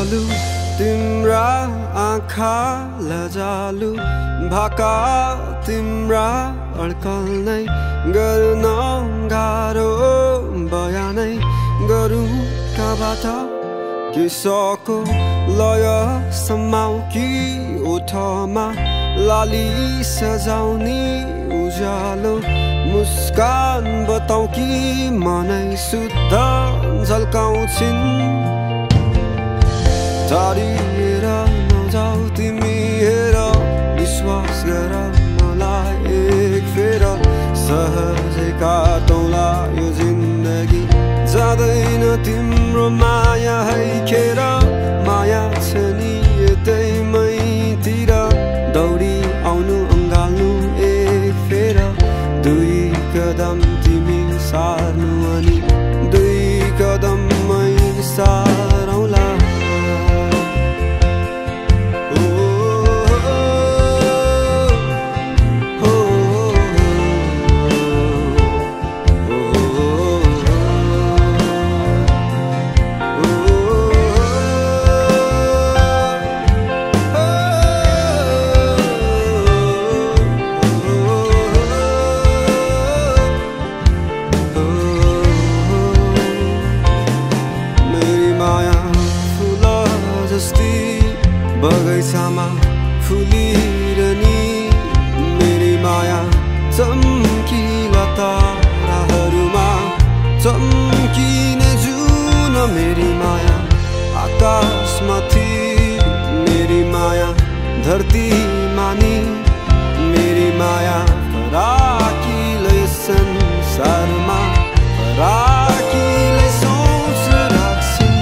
लजालु तिम्रा आँखा लजालु भाका तिम्रा अड्कल नै गर्न गाह्रो बयानै गरौँ कबाट किसको लय समाउ कि ओठमा लाली सजाउने उज्यालो मुस्कान बताउ कि मनै शुद्ध झल्काउँछिन् टाढिएर नजाऊ तिमी हेर विश्वास गर मलाई एक फेर सहजै काटौँला यो जिन्दगी जाँदैन तिम्रो माया है खेर माया छ नि यतै मैतिर दौडी आउनु अँगाल्नु एक फेर दुई कदम तिमी सार्नु अनि दुई कदम मै सारौँला बगैँचामा फुलिरहने मेरी माया चम्किला ताराहरूमा चम्किने जुन मेरी माया आकाशमाथि मेरी माया धरतीमा नि मेरी माया फराकिलै संसारमा फराकिलै सोच राख्छिन्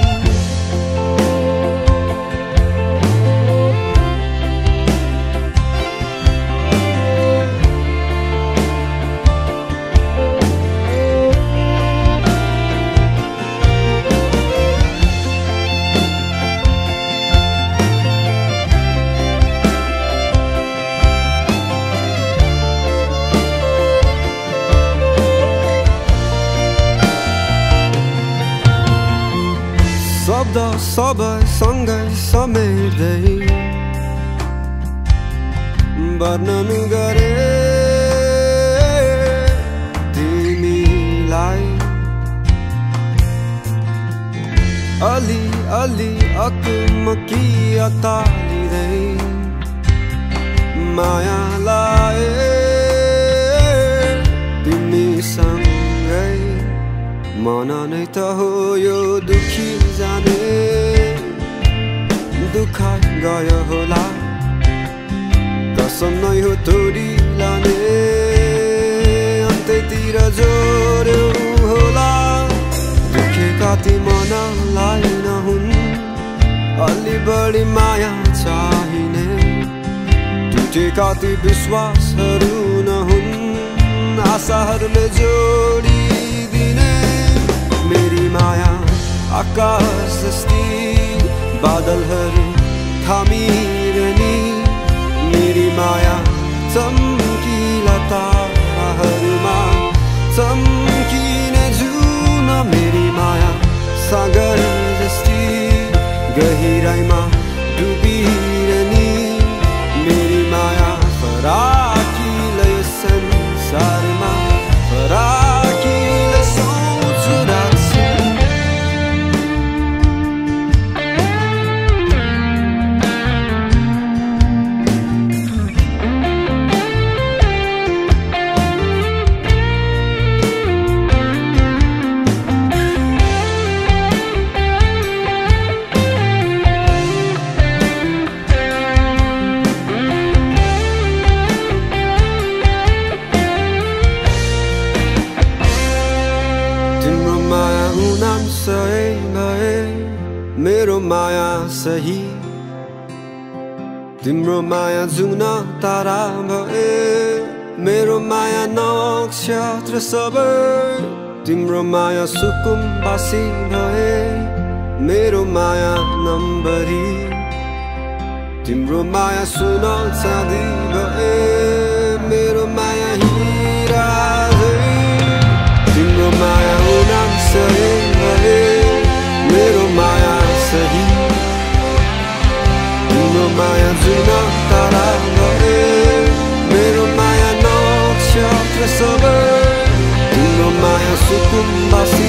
शब्द सबै सँगै समेट्दै वर्णन गरे तिमीलाई अलि अलि अकमकी अतालिँदै माया लाए तिमीसँगै मन नै त हो यो दुखी जाने दुखाइ गयो होला कसम नै हो तोडी लाने अन्त्यतिर जोड्यो होला दुखेका ती मनलाई नहुन् अलि बढी माया चाहिने टुटेका ती विश्वासहरू नहुन् आशाहरूले जोडिदिने मेरी माया आकाश जस्ती बादलहरू थामिरहने मेरी माया चम्किला ताराहरूमा चम्किने जुन मेरी माया सागर जस्ती गहिराइमा डुबिरहने मेरी माया फराकिलै संसारमा फराकिलै सोच राख्छिन् मेरो माया सही तिम्रो माया जुन तारा भए मेरो माया नक्षत्र सबै तिम्रो माया सुकुम्बासी भए मेरो माया नम्बरी तिम्रो माया सुन चाँदी भए मेरो माया हिरा तिम्रो माया उनान्सय भए मेरो माया सही सबै तिम्रो माया सुकुम्बासी